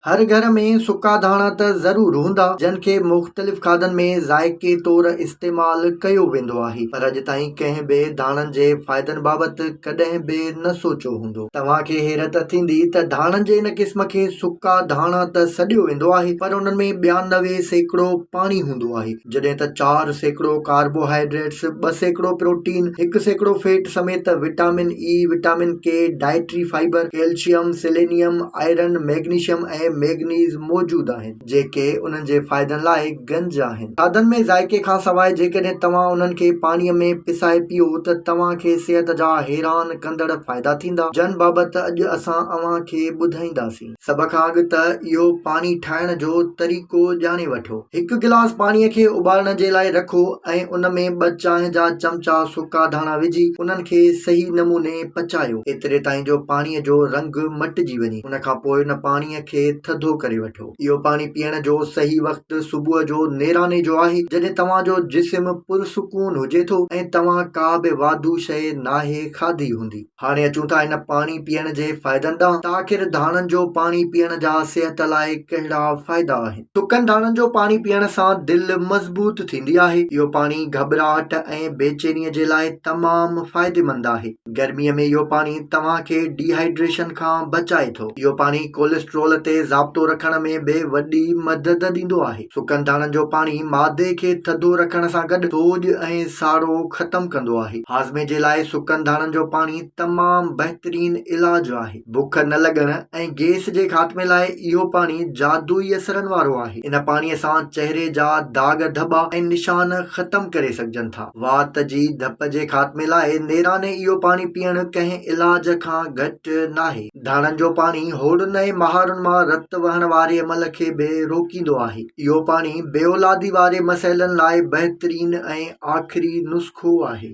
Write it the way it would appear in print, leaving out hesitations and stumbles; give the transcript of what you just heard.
हर घर में सुका धाणा त ज़रूर हूंदा जिन खे मुख़्तलिफ़ खाधनि में ज़ाइक़े तौर इस्तेमालु कयो वेंदो आहे, पर अॼु ताईं कंहिं बि धाणनि जे फ़ाइदनि बाबति कॾहिं बि न सोचियो हूंदो। तव्हांखे हैरत थींदी त धाणनि जे इन क़िस्म खे सुका धाणा त सॾियो वेंदो आहे, पर उन्हनि में 92% पाणी हूंदो आहे, जॾहिं त 4% कार्बोहाइड्रेट्स, 2% प्रोटीन, 1% फैट समेत विटामिन ई, विटामिन के, dietary fibre, calcium, selenium, iron, magnesium ऐं मैग्नीज़ मौजूद आहिनि, जेके उन्हनि जे फ़ाइदनि लाइ गंज आहिनि। खाधनि में ज़ाइक़े खां सवाइ जेकॾहिं तव्हां उन्हनि खे पाणीअ में पिसाए पियो त तव्हांखे सिहत जा हैरान कंदड़ फ़ाइदा थींदा, जन बाबति अॼु असां अव्हांखे ॿुधाईंदासीं। सभ खां अॻु त इहो पाणी ठाहिण जो तरीक़ो ॼाणे वठो। हिकु गिलास पाणीअ खे उॿारण जे लाइ रखो ऐं उन में 2 चांहि जा चमचा सुका धाणा विझी उन्हनि खे सही नमूने पचायो, एतिरे ताईं जो पाणीअ जो रंग मटिजी वञे। उन खां पोइ उन पाणीअ खे थधो करे वठो। इहो पाणी पीअण जो सही वक़्तु सुबुह जो नेराने जो आहे, जॾहिं तव्हांजो जिस्म पुरसुकून हुजे थो ऐं तव्हां का बि वाधू शइ नाहे खाधी हूंदी। हाणे अचूं था इन पाणी पीअण जे फ़ाइदनि ॾांहुं त आख़िर धाणनि जो पाणी पीअण जा सिहत लाइ कहिड़ा फ़ाइदा आहिनि। सुकनि धाणनि जो पाणी पीअण सां दिलि मज़बूत थींदी आहे। इहो पाणी घबराहट ऐं बेचैनीअ जे लाइ तमामु फ़ाइदेमंद आहे। गर्मीअ में इहो पाणी तव्हांखे डिहाइड्रेशन खां बचाए थो। इहो पाणी कोलेस्ट्रोल ते ज़ाब्तो रखण में बि वॾी मदद ॾींदो आहे। सुकनि धाणनि जो पाणी मादे खे थधो रखण सां गॾु सोॼ ऐं साड़ो ख़तमु कंदो आहे। हाज़मे जे लाइ सुकनि धाणनि जो पाणी तमामु बहितरीन इलाज आहे। बुख न लॻण ऐं गैस जे ख़ात्मे लाइ इहो पाणी जादुई असरनि वारो आहे। इन पाणीअ सां चहिरे जा दाग धब्बा ऐं निशान ख़तमु करे सघजनि था। वात जी धप जे ख़ात्मे लाइ नेराने इहो पाणी पीअण कंहिं इलाज खां घटि नाहे। धाणनि जो पाणी होड़नि ऐं महारुनि मां रत वहण वारे अमल खे बि रोकींदो आहे। इहो पाणी बेऔलादी वारे मसइलनि लाइ बहितरीन ऐं आख़िरी नुस्ख़ो आहे।